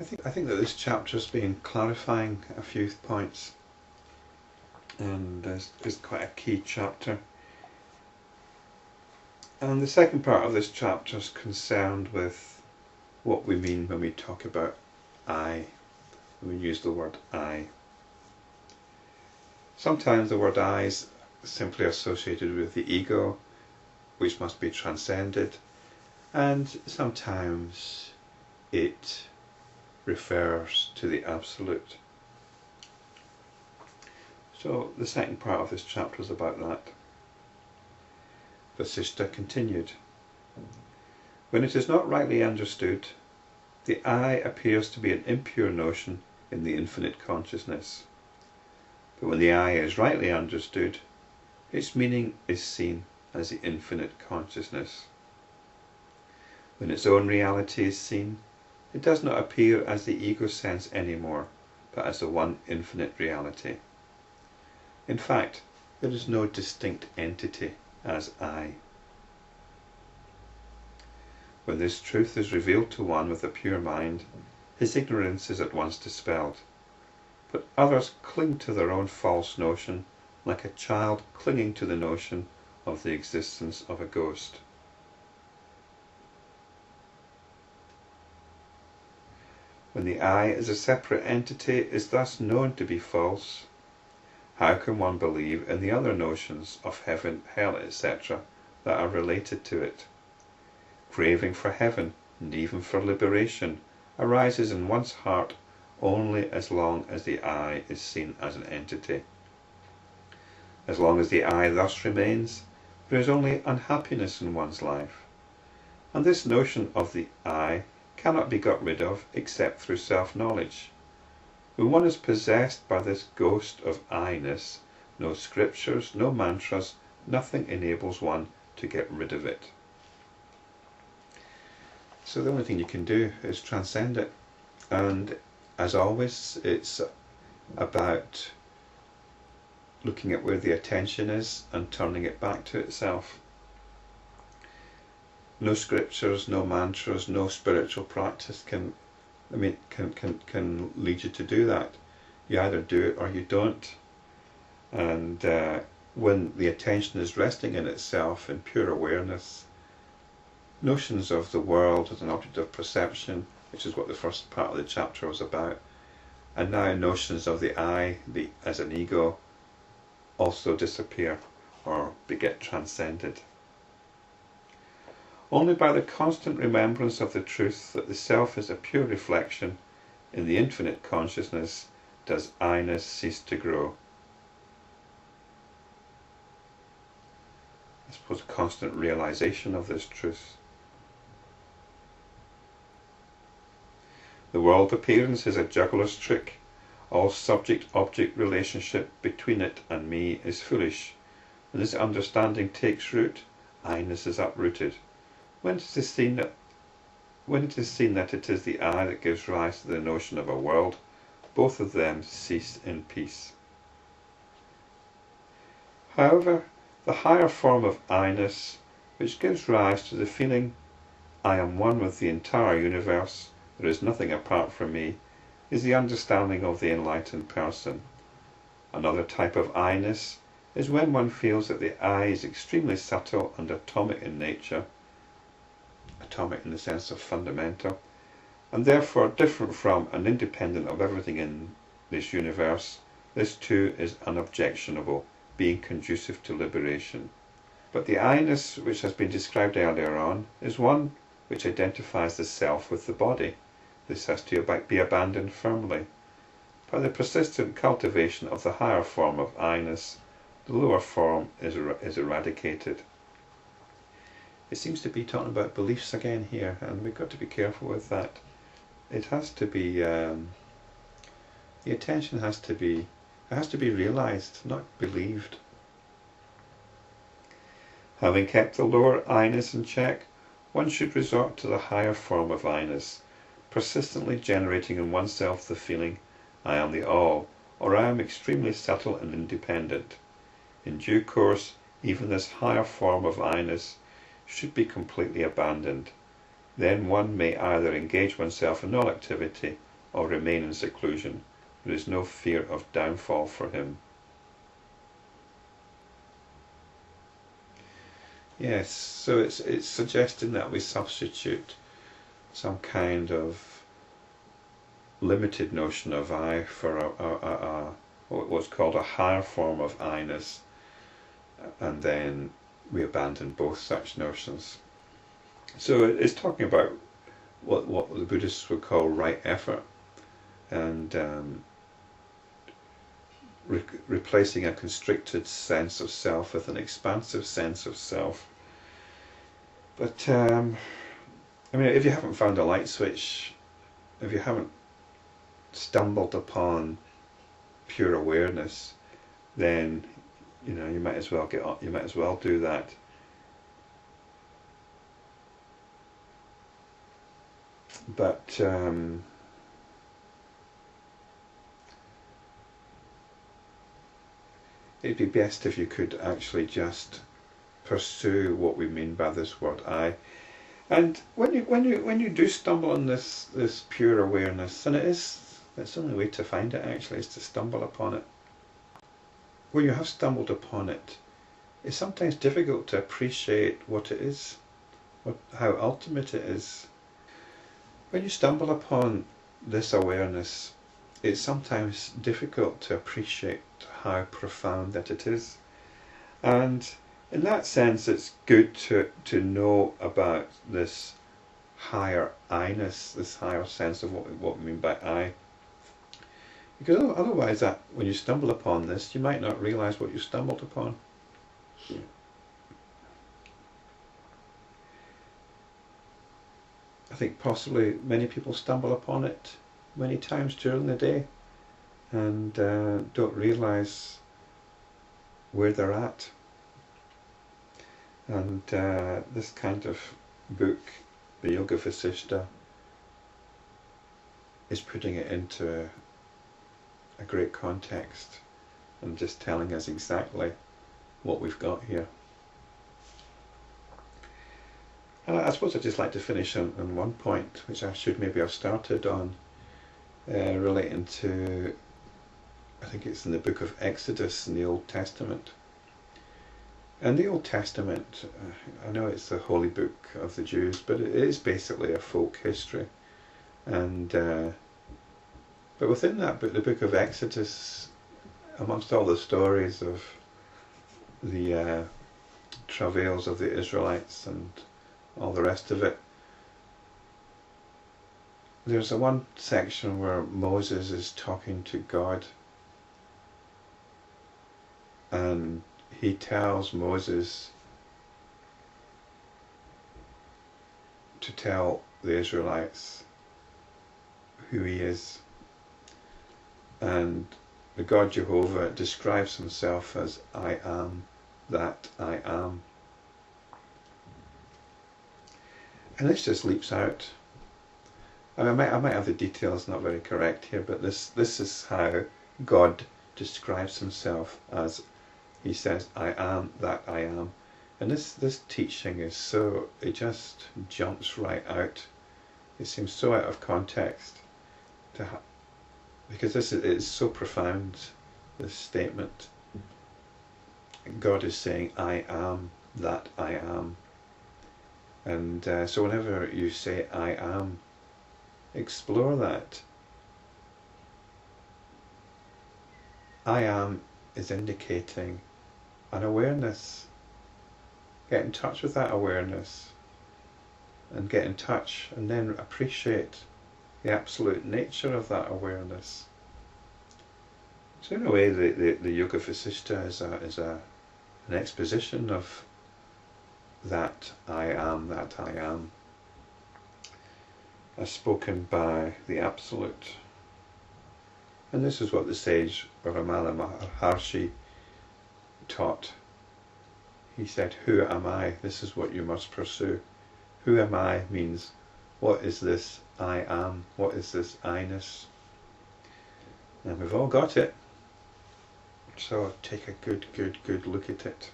I think that this chapter's been clarifying a few points, and is quite a key chapter. And the second part of this chapter is concerned with what we mean when we talk about I, when we use the word I. Sometimes the word I is simply associated with the ego, which must be transcended, and sometimes it refers to the absolute. So the second part of this chapter is about that. Vasistha continued. When it is not rightly understood, the I appears to be an impure notion in the infinite consciousness. But when the I is rightly understood, its meaning is seen as the infinite consciousness. When its own reality is seen, it does not appear as the ego sense anymore, but as the one infinite reality. In fact, there is no distinct entity as I. When this truth is revealed to one with a pure mind, his ignorance is at once dispelled. But others cling to their own false notion, like a child clinging to the notion of the existence of a ghost. When the I as a separate entity is thus known to be false, how can one believe in the other notions of heaven, hell, etc. that are related to it? Craving for heaven, and even for liberation, arises in one's heart only as long as the I is seen as an entity. As long as the I thus remains, there is only unhappiness in one's life. And this notion of the I cannot be got rid of except through self-knowledge. When one is possessed by this ghost of I-ness, no scriptures, no mantras, nothing enables one to get rid of it. So the only thing you can do is transcend it. And as always, it's about looking at where the attention is and turning it back to itself. No scriptures, no mantras, no spiritual practice can lead you to do that. You either do it or you don't. And when the attention is resting in itself in pure awareness, notions of the world as an object of perception, which is what the first part of the chapter was about, and now notions of the I as an ego also disappear or get transcended. Only by the constant remembrance of the truth that the self is a pure reflection in the infinite consciousness does I-ness cease to grow. I suppose a constant realization of this truth. The world appearance is a juggler's trick. All subject-object relationship between it and me is foolish. When this understanding takes root, I-ness is uprooted. When it is seen that it is the I that gives rise to the notion of a world, both of them cease in peace. However, the higher form of I-ness, which gives rise to the feeling I am one with the entire universe, there is nothing apart from me, is the understanding of the enlightened person. Another type of I-ness is when one feels that the I is extremely subtle and atomic in nature, atomic in the sense of fundamental, and therefore different from and independent of everything in this universe. This too is unobjectionable, being conducive to liberation. But the I-ness which has been described earlier on is one which identifies the self with the body. This has to be abandoned firmly. By the persistent cultivation of the higher form of I-ness, the lower form is eradicated. It seems to be talking about beliefs again here, and we've got to be careful with that. It has to be, the attention has to be realized, not believed. Having kept the lower I-ness in check, one should resort to the higher form of I-ness, persistently generating in oneself the feeling, I am the all, or I am extremely subtle and independent. In due course, even this higher form of I-ness should be completely abandoned. Then one may either engage oneself in no activity or remain in seclusion. There is no fear of downfall for him. Yes, so it's suggesting that we substitute some kind of limited notion of I for what's called a higher form of I-ness, and then we abandon both such notions. So it's talking about what the Buddhists would call right effort, and replacing a constricted sense of self with an expansive sense of self. But I mean, if you haven't found a light switch, if you haven't stumbled upon pure awareness, then you might as well do that. But it'd be best if you could actually just pursue what we mean by this word I. And when you do stumble on this pure awareness, and it's the only way to find it actually, is to stumble upon it. When you have stumbled upon it, it's sometimes difficult to appreciate what it is, how ultimate it is. When you stumble upon this awareness, it's sometimes difficult to appreciate how profound that it is. And in that sense, it's good to know about this higher I-ness, this higher sense of what we mean by I. Because otherwise, when you stumble upon this, you might not realize what you stumbled upon. I think possibly many people stumble upon it many times during the day and don't realize where they're at. And this kind of book, the Yoga Vasistha, is putting it into a great context and just telling us exactly what we've got here. And I suppose I'd just like to finish on one point, which I should maybe have started on, relating to, I think it's in the book of Exodus in the Old Testament. And the Old Testament, I know it's the holy book of the Jews, but it is basically a folk history. And but within that book, the book of Exodus, amongst all the stories of the travails of the Israelites and all the rest of it, there's one section where Moses is talking to God, and he tells Moses to tell the Israelites who he is. And the God Jehovah describes himself as I am that I am. And this just leaps out. I mean, I might have the details not very correct here, but this is how God describes himself, as he says, I am that I am. And this teaching is so, it just jumps right out. It seems so out of context because this is so profound, this statement. God is saying, I am that I am. And so whenever you say I am, explore that. I am is indicating an awareness. Get in touch with that awareness and get in touch, and then appreciate the absolute nature of that awareness. So in a way, the Yoga Vasistha is an exposition of that I am, as spoken by the Absolute. And this is what the sage Ramana Maharshi taught. He said, who am I? This is what you must pursue. Who am I means, what is this I am? What is this I-ness? And we've all got it. So take a good look at it.